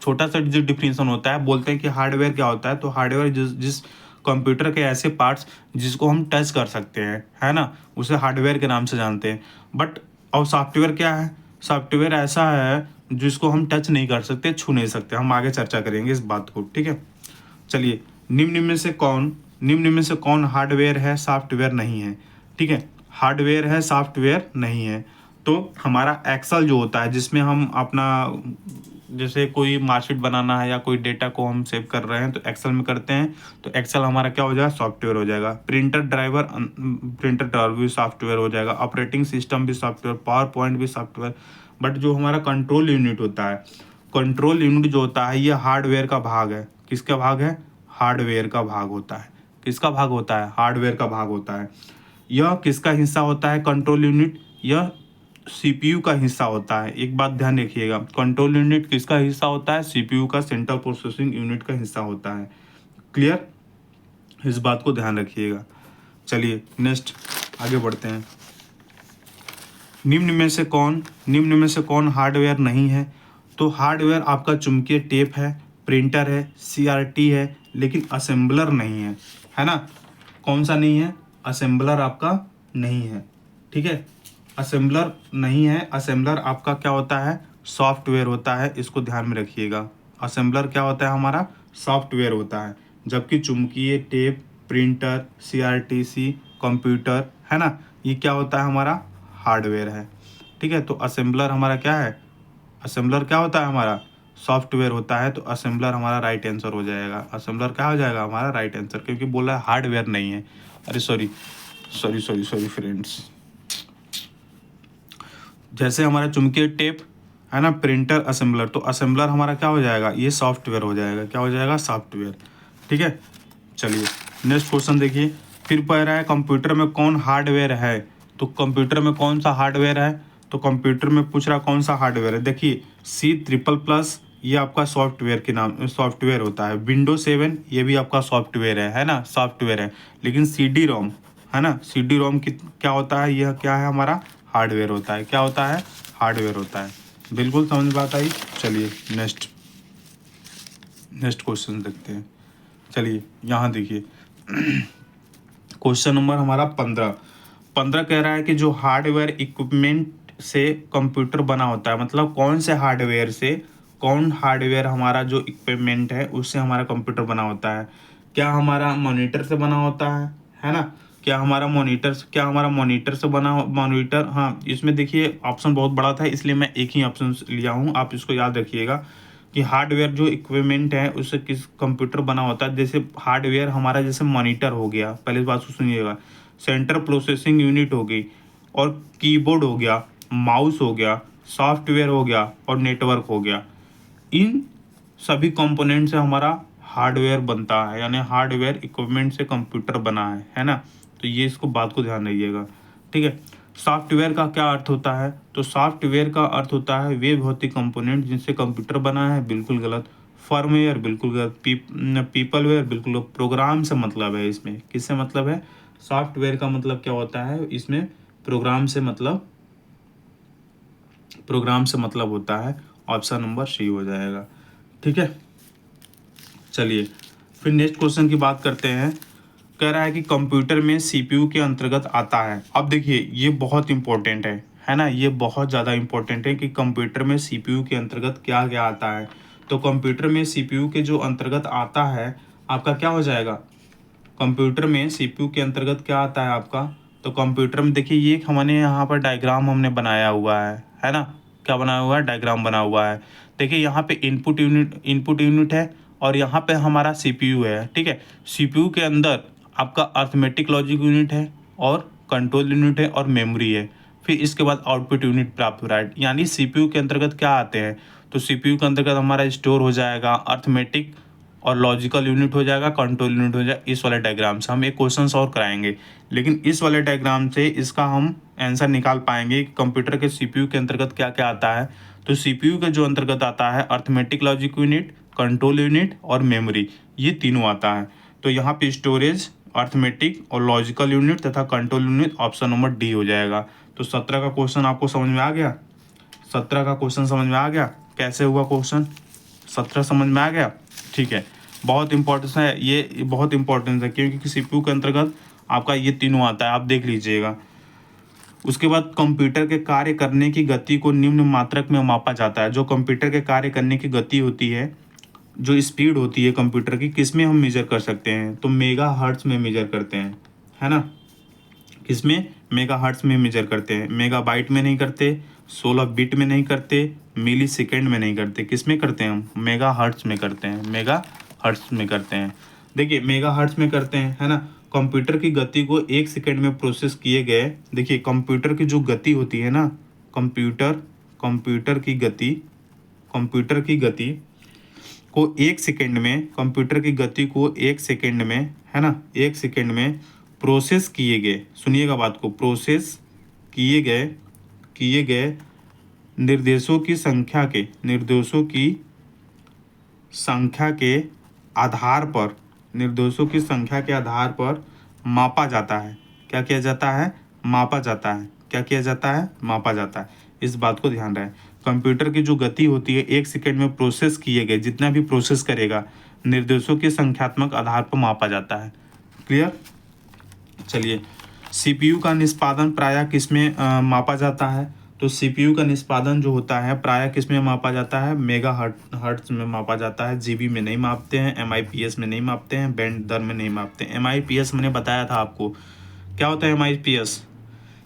छोटा सा जो डिफिनेशन होता है, बोलते हैं कि हार्डवेयर क्या होता है, तो हार्डवेयर जिस कंप्यूटर के ऐसे पार्ट्स जिसको हम टच कर सकते हैं, है ना, उसे हार्डवेयर के नाम से जानते हैं। बट और सॉफ्टवेयर क्या है? सॉफ्टवेयर ऐसा है जिसको हम टच नहीं कर सकते, छू नहीं सकते। हम आगे चर्चा करेंगे इस बात को। ठीक है, चलिए, निम्न में से कौन हार्डवेयर है, सॉफ्टवेयर नहीं है? ठीक है, हार्डवेयर है, सॉफ्टवेयर नहीं है। तो हमारा एक्सेल जो होता है, जिसमें हम अपना जैसे कोई मार्कशीट बनाना है या कोई डेटा को हम सेव कर रहे हैं तो एक्सेल में करते हैं, तो एक्सेल हमारा क्या हो जाएगा? सॉफ्टवेयर हो जाएगा। प्रिंटर ड्राइवर भी सॉफ्टवेयर हो जाएगा। ऑपरेटिंग सिस्टम भी सॉफ्टवेयर, पावर पॉइंट भी सॉफ्टवेयर। बट जो हमारा कंट्रोल यूनिट होता है, कंट्रोल यूनिट जो होता है, ये हार्डवेयर का भाग है। किसका भाग है? हार्डवेयर का भाग होता है। किसका भाग होता है? हार्डवेयर का भाग होता है। यह किसका हिस्सा होता है? कंट्रोल यूनिट, यह सीपीयू का हिस्सा होता है। एक बात ध्यान रखिएगा, कंट्रोल यूनिट किसका हिस्सा होता है? सीपीयू का, सेंट्रल प्रोसेसिंग यूनिट का हिस्सा होता है। क्लियर? इस बात को ध्यान रखिएगा। चलिए नेक्स्ट आगे बढ़ते हैं। निम्न में से कौन हार्डवेयर नहीं है? तो हार्डवेयर आपका चुंबकीय टेप है, प्रिंटर है, सीआरटी है, लेकिन असेंबलर नहीं है ना? कौन सा नहीं है? असेंबलर आपका नहीं है। ठीक है, असेंबलर नहीं है। असेंबलर आपका क्या होता है? सॉफ्टवेयर होता है। इसको ध्यान में रखिएगा। असेंबलर क्या होता है? हमारा सॉफ्टवेयर होता है। जबकि चुंबकीय टेप, प्रिंटर, सीआरटीसी, कंप्यूटर, है ना, ये क्या होता है? हमारा हार्डवेयर है। ठीक है, तो असेंबलर हमारा क्या है? असेंबलर क्या होता है? हमारा सॉफ्टवेयर होता है। तो असेंबलर हमारा राइट आंसर हो जाएगा। असेंबलर क्या हो जाएगा? हमारा राइट आंसर, क्योंकि बोला है हार्डवेयर नहीं है। अरे सॉरी फ्रेंड्स। जैसे हमारा चुंबकीय टेप है ना, प्रिंटर, असेंबलर, तो असेंबलर हमारा क्या हो जाएगा? ये सॉफ्टवेयर हो जाएगा। क्या हो जाएगा? सॉफ्टवेयर। ठीक है, चलिए नेक्स्ट क्वेश्चन देखिए। फिर कह रहा है कंप्यूटर में कौन हार्डवेयर है? तो कंप्यूटर में कौन सा हार्डवेयर है? तो कंप्यूटर में पूछ रहा कौन सा हार्डवेयर है। देखिए C++, ये आपका सॉफ्टवेयर के नाम सॉफ्टवेयर होता है। विंडो 7 ये भी आपका सॉफ्टवेयर है ना, सॉफ्टवेयर है। लेकिन CD-ROM, है ना, CD-ROM की क्या होता है? यह क्या है? हमारा हार्डवेयर होता है। क्या होता है? हार्डवेयर होता है। बिल्कुल समझ बात आई। चलिए नेक्स्ट क्वेश्चन देखते हैं। चलिए यहाँ देखिए क्वेश्चन नंबर हमारा 15 कह रहा है कि जो हार्डवेयर इक्विपमेंट से कंप्यूटर बना होता है, मतलब कौन हार्डवेयर हमारा जो इक्विपमेंट है उससे हमारा कंप्यूटर बना होता है। क्या हमारा मॉनिटर से बना होता है ना? क्या हमारा मॉनिटर से बना मॉनिटर? हाँ, इसमें देखिए ऑप्शन बहुत बड़ा था, इसलिए मैं एक ही ऑप्शन लिया हूँ। आप इसको याद रखिएगा कि हार्डवेयर जो इक्विपमेंट है उससे किस कंप्यूटर बना होता है। जैसे हार्डवेयर हमारा जैसे मॉनिटर हो गया, पहले इस बात को सुनिएगा, सेंट्रल प्रोसेसिंग यूनिट हो गई, और कीबोर्ड हो गया, माउस हो गया, सॉफ्टवेयर हो गया, और नेटवर्क हो गया। इन सभी कंपोनेंट से हमारा हार्डवेयर बनता है, यानी हार्डवेयर इक्विपमेंट से कंप्यूटर बना है ना? तो ये इसको बात को ध्यान रखिएगा। ठीक है, सॉफ्टवेयर का क्या अर्थ होता है? तो सॉफ्टवेयर का अर्थ होता है वे भौतिक कंपोनेंट जिनसे कंप्यूटर बना है। बिल्कुल गलत। फर्मवेयर बिल्कुल गलत। पीपलवेयर बिल्कुल गलत। प्रोग्राम से मतलब है, इसमें किससे मतलब है? सॉफ्टवेयर का मतलब क्या होता है? इसमें प्रोग्राम से मतलब होता है। ऑप्शन नंबर सी हो जाएगा। ठीक है, चलिए फिर नेक्स्ट क्वेश्चन की बात करते हैं। कह रहा है कि कंप्यूटर में सीपीयू के अंतर्गत आता है। अब देखिए ये बहुत इंपॉर्टेंट है ना, ये बहुत ज़्यादा इंपॉर्टेंट है कि कंप्यूटर में सीपीयू के अंतर्गत क्या क्या आता है। तो कंप्यूटर में सीपीयू के जो अंतर्गत आता है आपका क्या हो जाएगा? कंप्यूटर में सीपीयू के अंतर्गत क्या आता है आपका? तो कंप्यूटर में देखिए ये हमने यहाँ पर डायग्राम हमने बनाया हुआ है ना, क्या बनाया हुआ है, डायग्राम बना हुआ है। देखिए यहाँ पे इनपुट यूनिट है और यहाँ पे हमारा सीपीयू है, ठीक है। सीपीयू के अंदर आपका अर्थमेटिक लॉजिक यूनिट है और कंट्रोल यूनिट है और मेमोरी है। फिर इसके बाद आउटपुट यूनिट प्राप्त हो रहा है, यानी सीपीयू के अंतर्गत क्या आते हैं, तो सीपीयू के अंतर्गत हमारा स्टोर हो जाएगा अर्थमेटिक और लॉजिकल यूनिट हो जाएगा, कंट्रोल यूनिट हो जाएगा। इस वाले डायग्राम से हम एक क्वेश्चन और कराएंगे, लेकिन इस वाले डायग्राम से इसका हम आंसर निकाल पाएंगे कि कंप्यूटर के सीपीयू के अंतर्गत क्या क्या आता है। तो सीपीयू के जो अंतर्गत आता है arithmetic logic unit, control unit और मेमोरी, ये तीनों आता है। तो यहाँ पे स्टोरेज, अर्थमेटिक और लॉजिकल यूनिट तथा control unit option number D हो जाएगा। तो 17 का क्वेश्चन आपको समझ में आ गया, 17 का क्वेश्चन समझ में आ गया कैसे हुआ क्वेश्चन, 17 समझ में आ गया, ठीक है। बहुत इंपॉर्टेंस है ये, बहुत इंपॉर्टेंस है क्योंकि सीपीयू के अंतर्गत आपका ये तीनों आता है, आप देख लीजिएगा। उसके बाद कंप्यूटर के कार्य करने की गति को निम्न मात्रक में मापा जाता है। जो कंप्यूटर के कार्य करने की गति होती है, जो स्पीड होती है कंप्यूटर की, किस में हम मेजर कर सकते हैं, तो मेगा हर्ट्ज में मेजर करते हैं, है ना। किसमें, मेगा हर्ट्ज में मेजर करते हैं, मेगा बाइट में नहीं करते, 16 बिट में नहीं करते, मिली सेकेंड में नहीं करते, किस में करते हैं हम, मेगा हर्ट्ज में करते हैं, मेगा हर्ट्ज में करते हैं। देखिए मेगा हर्ट्ज में करते हैं, है ना। कंप्यूटर की गति को 1 सेकेंड में प्रोसेस किए गए, देखिए कंप्यूटर की जो गति होती है ना, कंप्यूटर की गति को 1 सेकेंड में, कंप्यूटर की गति को 1 सेकेंड में, है ना, 1 सेकेंड में प्रोसेस किए गए, सुनिएगा बात को, प्रोसेस किए गए निर्देशों की संख्या के आधार पर मापा जाता है। क्या किया जाता है, मापा जाता है। क्या किया जाता है, मापा जाता है। इस बात को ध्यान रहे, कंप्यूटर की जो गति होती है 1 सेकेंड में प्रोसेस किए गए, जितना भी प्रोसेस करेगा निर्देशों के संख्यात्मक आधार पर मापा जाता है। क्लियर। चलिए, सीपीयू का निष्पादन प्रायः किसमें मापा जाता है, तो सीपीयू का निष्पादन जो होता है प्रायः किस में मापा जाता है, मेगा हर्ट्ज में मापा जाता है। जीबी में नहीं मापते हैं, एमआईपीएस में नहीं मापते हैं, बैंड दर में नहीं मापते हैं। एमआईपीएस मैंने बताया था आपको, क्या होता है एमआईपीएस,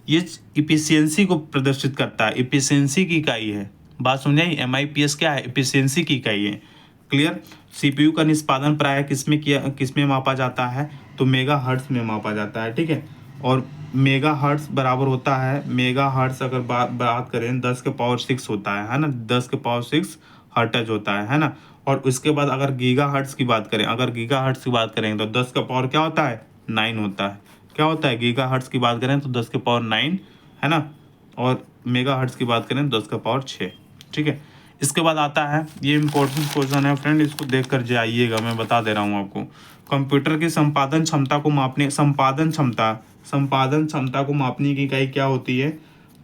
ये इफिशियंसी को प्रदर्शित करता है, इफिशियंसी की इकाई है। बात समझाई, एमआईपीएस क्या है, इफिशियंसी की इकाई है। क्लियर। सीपीयू का निष्पादन प्रायः किसमें मापा जाता है, तो मेगा हर्ट्ज में मापा जाता है, ठीक है। और मेगा हर्ट्ज बराबर होता है, मेगा हर्ट्ज अगर बात करें 10 के पावर 6 होता है ना, 10 के पावर 6 हर्ट्ज होता है ना। और उसके बाद अगर गीगा हर्ट्ज की बात करें, तो 10 का पावर क्या होता है, 9 होता है। क्या होता है, गीगा हर्ट्ज की बात करें तो 10 के पावर 9, है ना। और मेगा हर्ट्ज की बात करें तो 10 का पावर 6, ठीक है। इसके बाद आता है, ये इंपॉर्टेंट क्वेश्चन है फ्रेंड, इसको देख कर जाइएगा, मैं बता दे रहा हूँ आपको। कंप्यूटर की संपादन क्षमता को मापने की इकाई क्या होती है,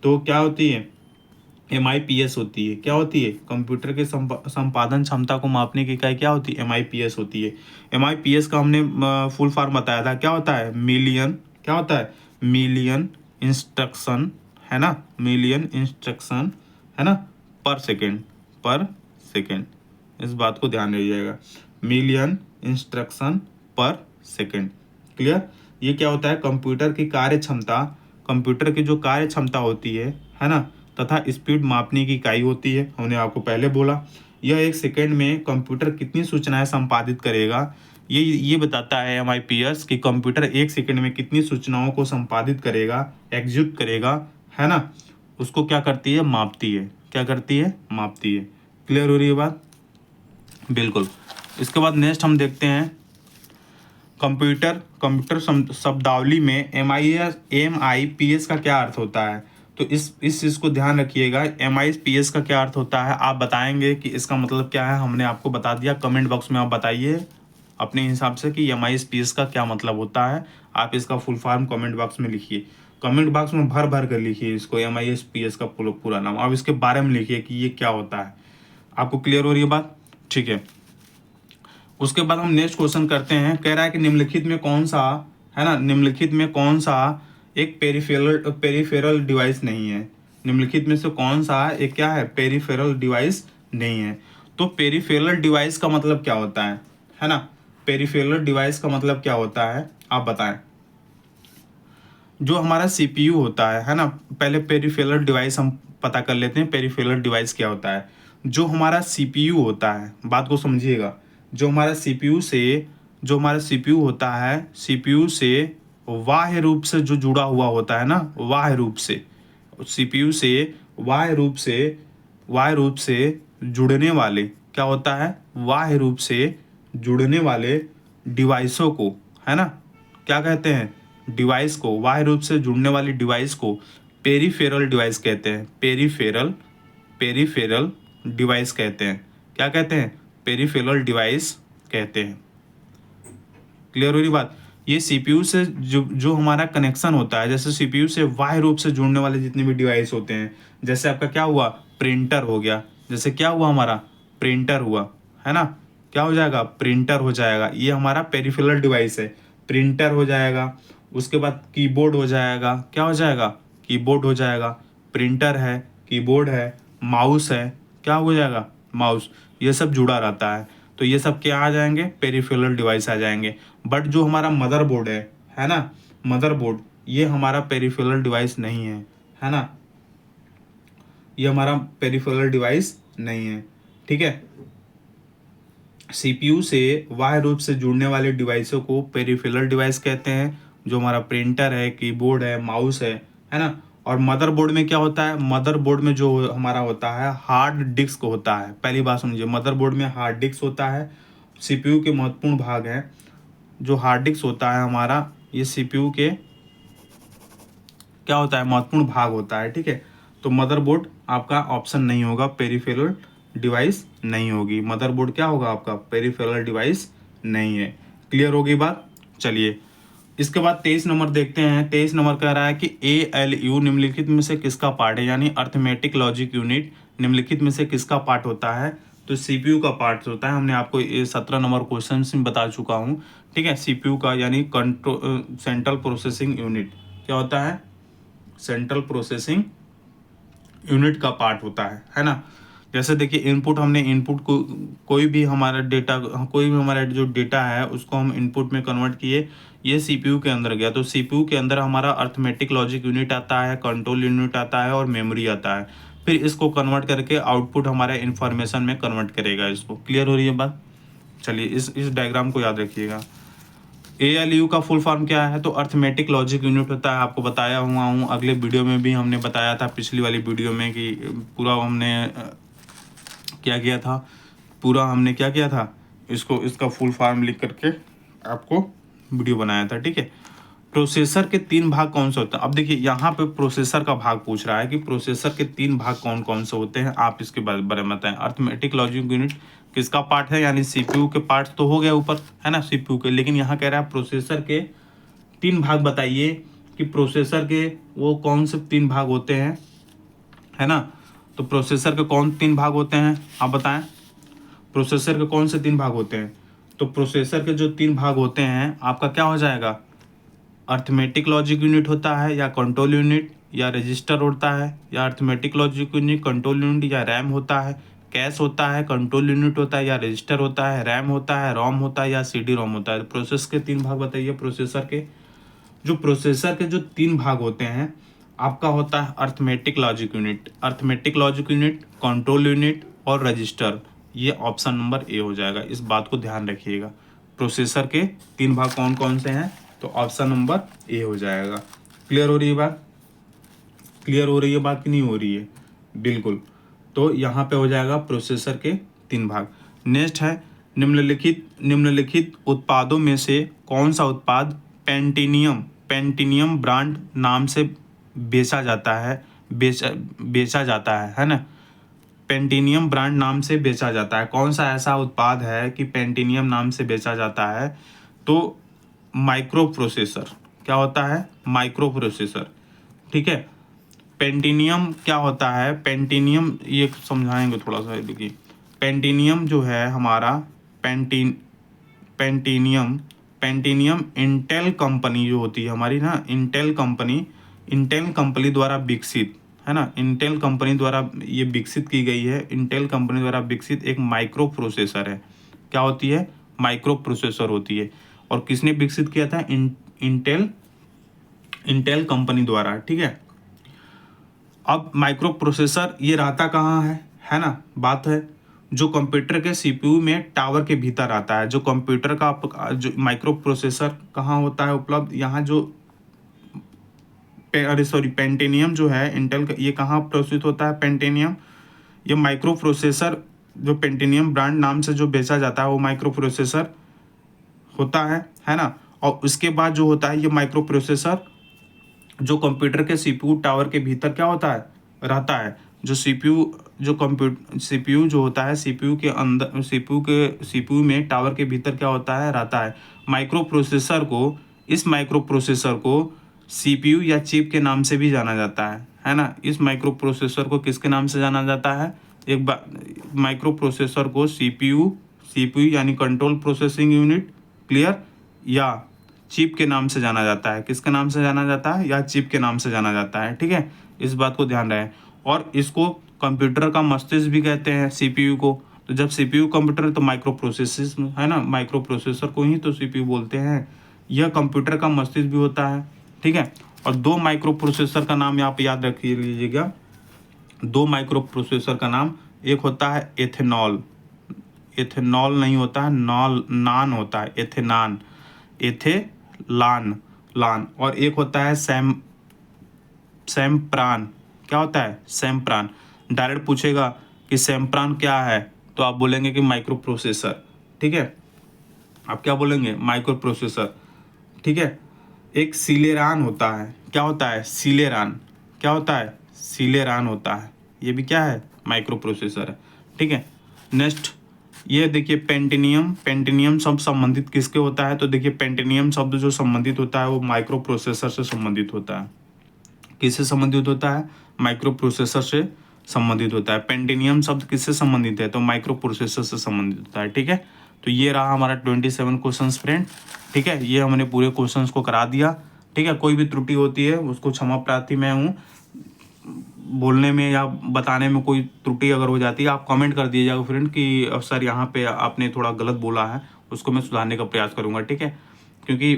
तो क्या होती है, एमआईपीएस होती है। क्या होती है, कंप्यूटर के संपादन क्षमता को मापने की इकाई क्या होती है, एमआईपीएस होती है। एमआईपीएस का हमने फुल फॉर्म बताया था, क्या होता है, मिलियन, क्या होता है, मिलियन इंस्ट्रक्शन, है ना, मिलियन इंस्ट्रक्शन, है ना, पर सेकेंड, इस बात को ध्यान रखिएगा, मिलियन इंस्ट्रक्शन पर सेकेंड। क्लियर। ये क्या होता है, कंप्यूटर की कार्य क्षमता, कंप्यूटर की जो कार्य क्षमता होती है ना, तथा स्पीड मापने की इकाई होती है। हमने आपको पहले बोला, यह 1 सेकेंड में कंप्यूटर कितनी सूचनाएं संपादित करेगा, ये बताता है एमआईपीएस कि कंप्यूटर 1 सेकेंड में कितनी सूचनाओं को संपादित करेगा, एग्जीक्यूट करेगा, है ना, उसको क्या करती है, मापती है। क्या करती है, मापती है। क्लियर हो रही है बात, बिल्कुल। इसके बाद नेक्स्ट हम देखते हैं, कंप्यूटर शब्दावली में एमआईपीएस का क्या अर्थ होता है, तो इस चीज़ को ध्यान रखिएगा। एमआईपीएस का क्या अर्थ होता है, आप बताएंगे कि इसका मतलब क्या है, हमने आपको बता दिया। कमेंट बॉक्स में आप बताइए अपने हिसाब से कि एमआईपीएस का क्या मतलब होता है। आप इसका फुल फॉर्म कमेंट बॉक्स में लिखिए, कमेंट बॉक्स में भर कर लिखिए इसको, एमआईपीएस का पूरा नाम। अब इसके बारे में लिखिए कि ये क्या होता है। आपको क्लियर हो रही है बात, ठीक है। उसके बाद हम नेक्स्ट क्वेश्चन करते हैं, कह रहा है कि निम्नलिखित में कौन सा, है ना, निम्नलिखित में कौन सा एक पेरिफेरल डिवाइस नहीं है। निम्नलिखित में से कौन सा एक क्या है, पेरिफेरल डिवाइस नहीं है। तो पेरिफेरल डिवाइस का मतलब क्या होता है ना, पेरिफेरल डिवाइस का मतलब क्या होता है, आप बताएं। जो हमारा सीपीयू होता है ना, पहले पेरिफेरल डिवाइस हम पता कर लेते हैं। पेरिफेरल डिवाइस क्या होता है? जो हमारा सीपीयू होता है, बात को समझिएगा, जो हमारा सीपीयू होता है, सीपीयू से बाह्य रूप से जो जुड़ा हुआ होता है ना, बाह्य रूप से, सीपीयू से बाह्य रूप से जुड़ने वाले क्या होता है, बाह्य रूप से जुड़ने वाले डिवाइसों को, है ना, क्या कहते हैं, डिवाइस को, बाह्य रूप से जुड़ने वाली डिवाइस को पेरिफेरल डिवाइस कहते हैं। पेरिफेरल डिवाइस कहते हैं। क्या कहते हैं? पेरिफेरल डिवाइस कहते हैं। क्लियर हो रही बात? ये सीपीयू से जो हमारा कनेक्शन होता है, जैसे सीपीयू से बाह्य रूप से जुड़ने वाले जितने भी डिवाइस होते हैं, जैसे आपका क्या हुआ, प्रिंटर हो गया, जैसे क्या हुआ हमारा, प्रिंटर हुआ, है ना, क्या हो जाएगा, प्रिंटर हो जाएगा, ये हमारा पेरिफेरल डिवाइस है, प्रिंटर हो जाएगा। उसके बाद कीबोर्ड हो जाएगा, क्या हो जाएगा, कीबोर्ड हो जाएगा, प्रिंटर है, कीबोर्ड है, माउस है, क्या हो जाएगा, माउस, ये सब जुड़ा रहता है। तो ये सब क्या आ जाएंगे, पेरिफेरल डिवाइस आ जाएंगे। बट जो हमारा मदरबोर्ड है ना, मदरबोर्ड, ये हमारा पेरिफेरल डिवाइस नहीं है ना, ये हमारा पेरिफेरल डिवाइस नहीं है। ठीक है, सीपीयू से बाह्य रूप से जुड़ने वाले डिवाइसों को पेरिफेरल डिवाइस कहते हैं, जो हमारा प्रिंटर है, कीबोर्ड है, माउस है ना। और मदरबोर्ड में क्या होता है, मदरबोर्ड में जो हमारा होता है हार्ड डिस्क होता है। पहली बात समझिए, मदरबोर्ड में हार्ड डिस्क होता है। सीपीयू के महत्वपूर्ण भाग हैं, जो हार्ड डिस्क होता है हमारा, ये सीपीयू के क्या होता है, महत्वपूर्ण भाग होता है। ठीक है, तो मदरबोर्ड आपका ऑप्शन नहीं होगा, पेरिफेरल डिवाइस नहीं होगी। मदरबोर्ड क्या होगा आपका, पेरिफेरल डिवाइस नहीं है। क्लियर होगी बात? चलिए, इसके बाद 23 नंबर देखते हैं। 23 नंबर कह रहा है कि ALU निम्नलिखित में से किसका पार्ट है, यानी अर्थमेटिक लॉजिक यूनिट निम्नलिखित में से किसका पार्ट होता है? तो सीपीयू का पार्ट होता है। हमने आपको ये 17 नंबर क्वेश्चन में बता चुका हूँ। ठीक है, सीपीयू का यानी सेंट्रल प्रोसेसिंग यूनिट क्या होता है, सेंट्रल प्रोसेसिंग यूनिट का पार्ट होता है ना। जैसे देखिए, इनपुट, हमने इनपुट को कोई भी हमारा जो डेटा है उसको हम इनपुट में कन्वर्ट किए, ये सीपीयू के अंदर गया। तो सीपीयू के अंदर हमारा अर्थमेटिक लॉजिक यूनिट आता है, कंट्रोल यूनिट आता है और मेमोरी आता है। फिर इसको कन्वर्ट करके आउटपुट हमारे इंफॉर्मेशन में कन्वर्ट करेगा इसको। क्लियर हो रही है बात? चलिए, इस डायग्राम को याद रखिएगा। ALU का फुल फॉर्म क्या है? तो अर्थमेटिक लॉजिक यूनिट होता है। आपको बताया हुआ हूँ, अगले वीडियो में भी हमने बताया था, पिछली वाली वीडियो में, कि पूरा हमने क्या किया था, इसका फुल फॉर्म लिख करके आपको वीडियो बनाया था। ठीक है, प्रोसेसर के 3 भाग कौन से होते हैं? अब देखिए, यहाँ पे प्रोसेसर का भाग पूछ रहा है कि प्रोसेसर के 3 भाग कौन कौन से होते हैं, आप इसके बारे में बताएं। अर्थमेटिक लॉजिक यूनिट किसका पार्ट है, यानी सीपीयू के पार्ट तो हो गया ऊपर, है ना, सीपीयू के, लेकिन यहाँ कह रहा है प्रोसेसर के 3 भाग बताइए कि प्रोसेसर के वो कौन से 3 भाग होते हैं, है ना। तो प्रोसेसर के कौन 3 भाग होते हैं, आप बताएं। प्रोसेसर के कौन से 3 भाग होते हैं? तो प्रोसेसर के जो 3 भाग होते हैं, आपका क्या हो जाएगा, अर्थमेटिक लॉजिक यूनिट होता है, या कंट्रोल यूनिट, या रजिस्टर होता है, या arithmetic logic unit, control unit, या रैम होता है, कैश होता है, कंट्रोल यूनिट होता है, या रजिस्टर होता है, रैम होता है, रोम होता है, या CD रोम होता है। प्रोसेस के 3 भाग बताइए प्रोसेसर के। जो प्रोसेसर के जो 3 भाग होते हैं, आपका होता है arithmetic logic unit, control unit और रजिस्टर। ये ऑप्शन नंबर ए हो जाएगा। इस बात को ध्यान रखिएगा, प्रोसेसर के 3 भाग कौन कौन से हैं, तो ऑप्शन नंबर ए हो जाएगा। क्लियर हो रही है बात? क्लियर हो रही है बात कि नहीं हो रही है? बिल्कुल। तो यहाँ पे हो जाएगा प्रोसेसर के 3 भाग। नेक्स्ट है, निम्नलिखित उत्पादों में से कौन सा उत्पाद पेंटिनियम ब्रांड नाम से बेचा जाता है ना। पेंटिनियम ब्रांड नाम से बेचा जाता है। कौन सा ऐसा उत्पाद है कि पेंटिनियम नाम से बेचा जाता है? तो माइक्रो प्रोसेसर। क्या होता है? Micro processor. ठीक है, पेंटिनियम क्या होता है, पेंटिनियम ये समझाएंगे थोड़ा सा। देखिए, पेंटिनियम जो है हमारा, पेंटिनियम इंटेल कंपनी जो होती है हमारी ना, इंटेल कंपनी द्वारा विकसित, है ना, इंटेल कंपनी द्वारा ये विकसित की गई है। इंटेल कंपनी द्वारा विकसित एक माइक्रो प्रोसेसर है। क्या होती है? माइक्रो प्रोसेसर होती है। और किसने विकसित किया था? इंटेल कंपनी द्वारा, ठीक है। अब माइक्रो प्रोसेसर ये रहता कहाँ है ना, बात है जो कंप्यूटर के सीपीयू में टावर के भीतर आता है। जो कंप्यूटर का जो माइक्रो प्रोसेसर कहाँ होता है उपलब्ध, यहाँ जो पेंटिनियम जो है इंटेल का, ये कहाँ प्रस्तुत होता है पेंटिनियम। ये माइक्रो प्रोसेसर जो पेंटिनियम ब्रांड नाम से जो बेचा जाता है वो माइक्रो प्रोसेसर होता है ना। और उसके बाद जो होता है ये माइक्रो प्रोसेसर जो कंप्यूटर के सीपीयू टावर के भीतर क्या होता है, रहता है। जो सीपीयू जो कंप्यूटर सीपीयू जो होता है, सीपीयू के अंदर सीपीयू में टावर के भीतर क्या होता है, रहता है। माइक्रो प्रोसेसर को, इस माइक्रो प्रोसेसर को सीपीयू या चिप के नाम से भी जाना जाता है ना। इस माइक्रो प्रोसेसर को किसके नाम से जाना जाता है, एक बार माइक्रो प्रोसेसर को सीपीयू यानी कंट्रोल प्रोसेसिंग यूनिट, क्लियर, या चिप के नाम से जाना जाता है। किसके नाम से जाना जाता है, या चिप के नाम से जाना जाता है, ठीक है। इस बात को ध्यान रहे। और इसको कंप्यूटर का मस्तिष्क भी कहते हैं सीपीयू को। तो जब सीपीयू कंप्यूटर तो माइक्रो प्रोसेसर है ना, माइक्रो प्रोसेसर को ही तो सीपीयू बोलते हैं। यह कंप्यूटर का मस्तिष्क भी होता है, ठीक है। और दो माइक्रो प्रोसेसर का नाम यहाँ पे याद रख लीजिएगा। दो माइक्रो प्रोसेसर का नाम, एक होता है एथेनॉल नहीं होता है, नान होता है, एथेलान। और एक होता है सैम्प्रान। क्या होता है, सैम्प्रान। डायरेक्ट पूछेगा कि सैम्प्रान क्या है, तो आप बोलेंगे कि माइक्रो प्रोसेसर, ठीक है। आप क्या बोलेंगे, माइक्रो प्रोसेसर, ठीक है। एक सिलेरान होता है, क्या होता है, सिलेरान। क्या होता है, सिलेरान होता है। ये भी क्या है, माइक्रो प्रोसेसर है, ठीक है। नेक्स्ट ये देखिए पेंटिनियम शब्द संबंधित किसके होता है, तो देखिए पेंटिनियम शब्द जो संबंधित होता है वो माइक्रो प्रोसेसर से संबंधित होता है। किससे संबंधित होता है, माइक्रो प्रोसेसर से संबंधित होता है। पेंटिनियम शब्द किससे संबंधित है, तो माइक्रो प्रोसेसर से संबंधित होता है, ठीक है। तो ये रहा हमारा 27 क्वेश्चंस फ्रेंड, ठीक है। ये हमने पूरे क्वेश्चंस को करा दिया, ठीक है। कोई भी त्रुटि होती है उसको क्षमा प्रार्थी मैं हूँ। बोलने में या बताने में कोई त्रुटि अगर हो जाती है आप कमेंट कर दीजिएगा फ्रेंड कि सर यहाँ पे आपने थोड़ा गलत बोला है, उसको मैं सुधारने का प्रयास करूँगा, ठीक है। क्योंकि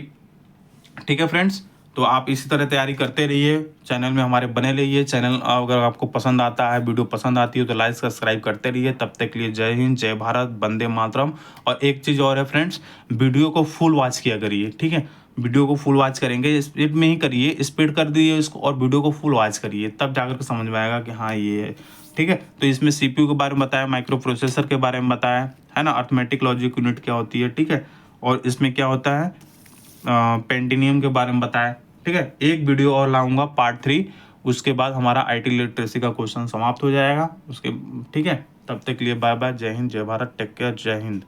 ठीक है फ्रेंड्स, तो आप इसी तरह तैयारी करते रहिए, चैनल में हमारे बने रहिए। चैनल अगर आपको पसंद आता है, वीडियो पसंद आती है तो लाइक सब्सक्राइब करते रहिए। तब तक के लिए जय हिंद, जय भारत, वंदे मातरम। और एक चीज़ और है फ्रेंड्स, वीडियो को फुल वॉच किया करिए, ठीक है। वीडियो को फुल वॉच करेंगे, स्पीड में ही करिए, स्पीड कर दीजिए इसको और वीडियो को फुल वॉच करिए, तब जाकर के समझ में आएगा कि हाँ ये है, ठीक है। तो इसमें सीपीयू के बारे में बताया, माइक्रो प्रोसेसर के बारे में बताया है ना, अर्थमेटिक लॉजिक यूनिट क्या होती है, ठीक है। और इसमें क्या होता है, पेंटिनियम के बारे में बताया, ठीक है। एक वीडियो और लाऊंगा पार्ट 3, उसके बाद हमारा आईटी लिटरेसी का क्वेश्चन समाप्त हो जाएगा उसके, ठीक है। तब तक के लिए बाय बाय, जय हिंद, जय भारत, टेक केयर, जय हिंद।